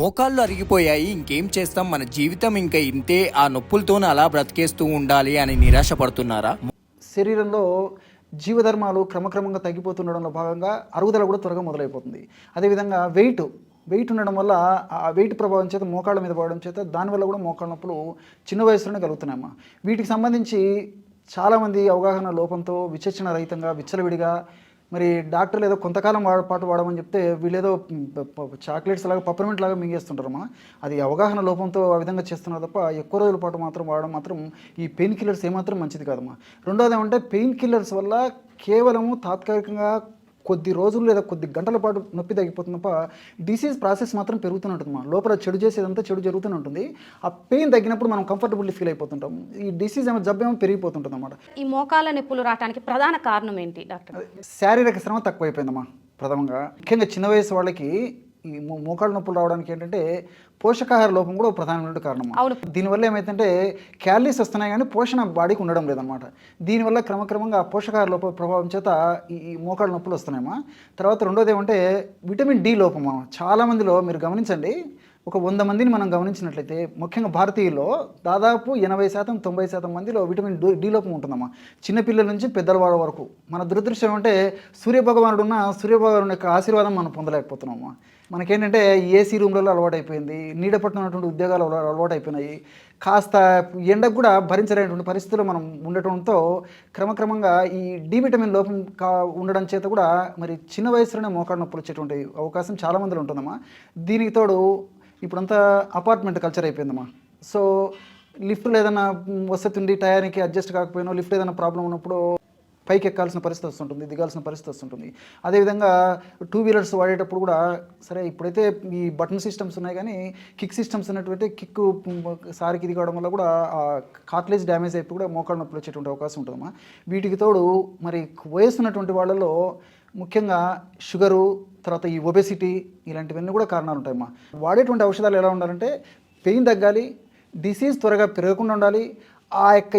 మోకాళ్ళు అరిగిపోయాయి, ఇంకేం చేస్తాం, మన జీవితం ఇంకా ఇంతే, ఆ నొప్పులతోనే అలా బ్రతికేస్తూ ఉండాలి అని నిరాశపడుతున్నారా? శరీరంలో జీవధర్మాలు క్రమక్రమంగా తగ్గిపోతుండడంలో భాగంగా అరుగుదల కూడా త్వరగా మొదలైపోతుంది. అదేవిధంగా వెయిట్ ఉండడం వల్ల ఆ వెయిట్ ప్రభావం చేత మోకాళ్ళ మీద పడడం చేత దానివల్ల కూడా మోకాళ్ళ నొప్పులు చిన్న వయసులోనే కలుగుతున్నాయమ్మా. వీటికి సంబంధించి చాలామంది అవగాహన లోపంతో విచక్షణ రహితంగా విచ్చలవిడిగా మరి డాక్టర్లు ఏదో కొంతకాలం పాటు వాడమని చెప్తే వీళ్ళేదో చాక్లెట్స్ లాగా పప్పర్మెంట్ లాగా మింగేస్తుంటారమ్మా. అది అవగాహన లోపంతో ఆ విధంగా చేస్తున్నారు తప్ప ఎక్కువ రోజుల పాటు మాత్రం వాడడం మాత్రం ఈ పెయిన్ కిల్లర్స్ ఏమాత్రం మంచిది కాదమ్మా. రెండోది ఏమంటే పెయిన్ కిల్లర్స్ వల్ల కేవలము తాత్కాలికంగా కొద్ది రోజులు లేదా కొద్ది గంటల పాటు నొప్పి తగ్గిపోతుంది తప్ప డిసీజ్ ప్రాసెస్ మాత్రం పెరుగుతూనే ఉంటుందమ్మా. లోపల చెడు చేసేదంతా చెడు జరుగుతూనే ఉంటుంది. ఆ పెయిన్ తగ్గినప్పుడు మనం కంఫర్టబుల్లీ ఫీల్ అయిపోతుంటాం. ఈ డిసీజ్ ఏమో జబ్బు ఏమో పెరిగిపోతుంటుంది అన్నమాట. ఈ మోకాళ్ళ నొప్పులు రావడానికి ప్రధాన కారణం ఏంటి డాక్టర్? శారీరక శ్రమ తక్కువైపోయిందమ్మా. ప్రథమంగా ముఖ్యంగా చిన్న వయసు వాళ్ళకి ఈ మోకాళ్ళ నొప్పులు రావడానికి ఏంటంటే పోషకాహార లోపం కూడా ప్రధానమైన కారణం. దీనివల్ల ఏమైతుందంటే క్యాలరీస్ వస్తున్నాయి కానీ పోషణ బాడీకి ఉండడం లేదనమాట. దీనివల్ల క్రమక్రమంగా పోషకాహార లోప ప్రభావం చేత ఈ మోకాళ్ళ నొప్పులు వస్తున్నాయమ్మా. తర్వాత రెండోది ఏమంటే విటమిన్ డి లోపమా. చాలామందిలో మీరు గమనించండి, ఒక 100 మందిని మనం గమనించినట్లయితే ముఖ్యంగా భారతీయుల్లో దాదాపు 80% 90% మందిలో విటమిన్ డి లోపం ఉంటుందమ్మా. చిన్నపిల్లల నుంచి పెద్దవాళ్ళ వరకు. మన దురదృష్టం అంటే సూర్యభగవానుడు ఉన్న సూర్యభగవాను యొక్క ఆశీర్వాదం మనం పొందలేకపోతున్నామమ్మా. మనకేంటంటే ఏసీ రూమ్లలో అలవాటైపోయింది, నీడ పట్టినటువంటి ఉద్యోగాలు అలవాటైపోయినాయి. కాస్త ఎండకు కూడా భరించలేనటువంటి పరిస్థితుల్లో మనం ఉండటంతో క్రమక్రమంగా ఈ డి విటమిన్ లోపం ఉండడం చేత కూడా మరి చిన్న వయసులోనే మోకాళ్ళ నొప్పులు వచ్చేటువంటి అవకాశం చాలామందిలో ఉంటుందమ్మా. దీనికి తోడు ఇప్పుడంతా అపార్ట్మెంట్ కల్చర్ అయిపోయిందమ్మా. సో లిఫ్ట్లో ఏదైనా వసతి ఉండి టయానికి అడ్జస్ట్ కాకపోయినా లిఫ్ట్ ఏదైనా ప్రాబ్లం ఉన్నప్పుడు పైకి ఎక్కాల్సిన పరిస్థితి వస్తుంటుంది, దిగాల్సిన పరిస్థితి వస్తుంటుంది. అదేవిధంగా 2 వీలర్స్ వాడేటప్పుడు కూడా సరే ఇప్పుడైతే ఈ బటన్ సిస్టమ్స్ ఉన్నాయి కానీ కిక్ సిస్టమ్స్ ఉన్నటువంటి కిక్ సారికి ఇది కావడం వల్ల కూడా కార్టిలేజ్ డ్యామేజ్ అయిపోయి కూడా మోకాళ్ళ నొప్పులు వచ్చేటువంటి అవకాశం ఉంటుందమ్మా. వీటికి తోడు మరి వయసు ఉన్నటువంటి వాళ్ళలో ముఖ్యంగా షుగరు, తర్వాత ఈ ఒబెసిటీ ఇలాంటివన్నీ కూడా కారణాలు ఉంటాయమ్మా. వాడేటువంటి ఔషధాలు ఎలా ఉండాలంటే పెయిన్ తగ్గాలి, డిసీజ్ త్వరగా పెరగకుండా ఉండాలి, ఆ యొక్క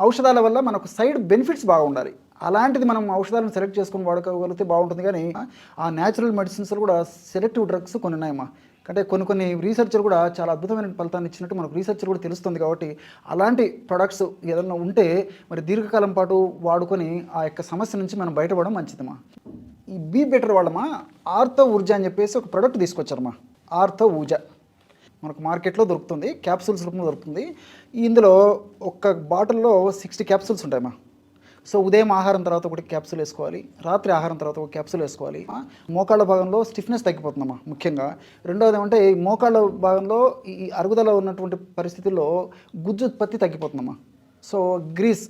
ఔషధాల వల్ల మనకు సైడ్ బెనిఫిట్స్ బాగా ఉండాలి. అలాంటిది మనం ఔషధాలను సెలెక్ట్ చేసుకొని వాడుకోగలిగితే బాగుంటుంది. కానీ ఆ న్యాచురల్ మెడిసిన్స్లో కూడా సెలెక్టివ్ డ్రగ్స్ కొన్ని ఉన్నాయమ్మా. అంటే కొన్ని రీసెర్చర్ కూడా చాలా అద్భుతమైన ఫలితాన్ని ఇచ్చినట్టు మనకు రీసెర్చర్ కూడా తెలుస్తుంది. కాబట్టి అలాంటి ప్రొడక్ట్స్ ఏదైనా ఉంటే మరి దీర్ఘకాలం పాటు వాడుకొని ఆ యొక్క సమస్య నుంచి మనం బయటపడడం మంచిదమ్మా. ఈ బీ బెటర్ వాళ్ళమా ఆర్థో ఊర్జా అని చెప్పేసి ఒక ప్రోడక్ట్ తీసుకొచ్చారమ్మా. ఆర్థో ఊర్జా మనకు మార్కెట్లో దొరుకుతుంది, క్యాప్సూల్స్ రూపంలో దొరుకుతుంది. ఇందులో ఒక్క బాటిల్లో 60 క్యాప్సూల్స్ ఉంటాయమ్మా. సో ఉదయం ఆహారం తర్వాత ఒకటి క్యాప్సూల్ వేసుకోవాలి, రాత్రి ఆహారం తర్వాత ఒక క్యాప్సూల్ వేసుకోవాలి. మోకాళ్ళ భాగంలో స్టిఫ్నెస్ తగ్గిపోతుందమ్మా ముఖ్యంగా. రెండవది ఏమంటే ఈ మోకాళ్ళ భాగంలో ఈ అరుగుదల ఉన్నటువంటి పరిస్థితుల్లో గుజ్జు ఉత్పత్తి తగ్గిపోతుందమ్మా. సో గ్రీస్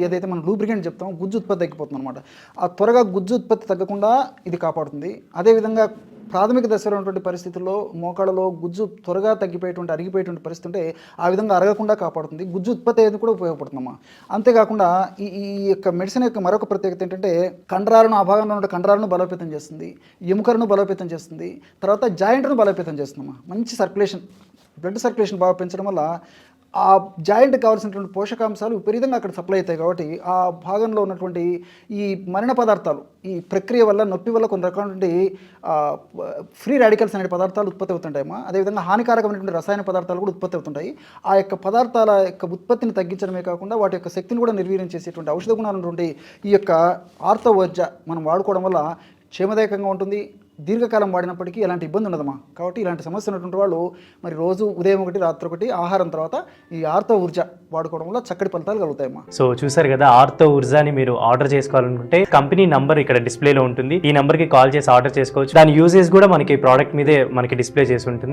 ఏదైతే మనం లూబ్రికెంట్ చెప్తామో గుజ్జు ఉత్పత్తి తగ్గిపోతుంది అనమాట. ఆ త్వరగా గుజ్జు ఉత్పత్తి తగ్గకుండా ఇది కాపాడుతుంది. అదేవిధంగా ప్రాథమిక దశలో ఉన్నటువంటి పరిస్థితుల్లో మోకాళ్ళలో గుజ్జు త్వరగా తగ్గిపోయేటువంటి అరిగిపోయేటువంటి పరిస్థితి ఉంటే ఆ విధంగా అరగకుండా కాపాడుతుంది. గుజ్జు ఉత్పత్తి అనేది కూడా ఉపయోగపడుతుందమ్మా. అంతేకాకుండా ఈ యొక్క మెడిసిన్ యొక్క మరొక ప్రత్యేకత ఏంటంటే కండరాలను, ఆ భాగంలో ఉన్న కండరాలను బలోపేతం చేస్తుంది, ఎముకలను బలోపేతం చేస్తుంది, తర్వాత జాయింట్ను బలోపేతం చేస్తుందమ్మా. మంచి సర్క్యులేషన్, బ్లడ్ సర్క్యులేషన్ బాగా పెంచడం వల్ల ఆ జాయింట్కి కావాల్సినటువంటి పోషకాంశాలు విపరీతంగా అక్కడ సప్లై అవుతాయి. కాబట్టి ఆ భాగంలో ఉన్నటువంటి ఈ మలిన పదార్థాలు ఈ ప్రక్రియ వల్ల నొప్పి వల్ల కొన్ని రకాలైనటువంటి ఫ్రీ రాడికల్స్ అనే పదార్థాలు ఉత్పత్తి అవుతుంటాయమ్మా. అదేవిధంగా హానికారకమైనటువంటి రసాయన పదార్థాలు కూడా ఉత్పత్తి అవుతుంటాయి. ఆ యొక్క పదార్థాల యొక్క ఉత్పత్తిని తగ్గించడమే కాకుండా వాటి యొక్క శక్తిని కూడా నిర్వీర్యం చేసేటువంటి ఔషధ గుణాలు ఉన్నటువంటి ఈ యొక్క ఆర్థో ఊర్జా మనం వాడుకోవడం వల్ల క్షేమదాయకంగా ఉంటుంది. దీర్ఘకాలం వాడినప్పటికీ ఎలాంటి ఇబ్బంది ఉండదమ్మా. కాబట్టి ఇలాంటి సమస్య ఉన్నటువంటి వాళ్ళు మరి రోజు ఉదయం ఒకటి రాత్రి ఒకటి ఆహారం తర్వాత ఈ ఆర్థో ఊర్జా వాడుకోవడం వల్ల చక్కటి ఫలితాలు కలుగుతాయమ్మా. సో చూసారు కదా, ఆర్థో ఊర్జాని మీరు ఆర్డర్ చేసుకోవాలనుకుంటే కంపెనీ నంబర్ ఇక్కడ డిస్ప్లేలో ఉంటుంది. ఈ నంబర్కి కాల్ చేసి ఆర్డర్ చేసుకోవచ్చు. దాని యూసేజ్ కూడా మనకి ప్రోడక్ట్ మీదే మనకి డిస్ప్లే చేసి ఉంటుంది.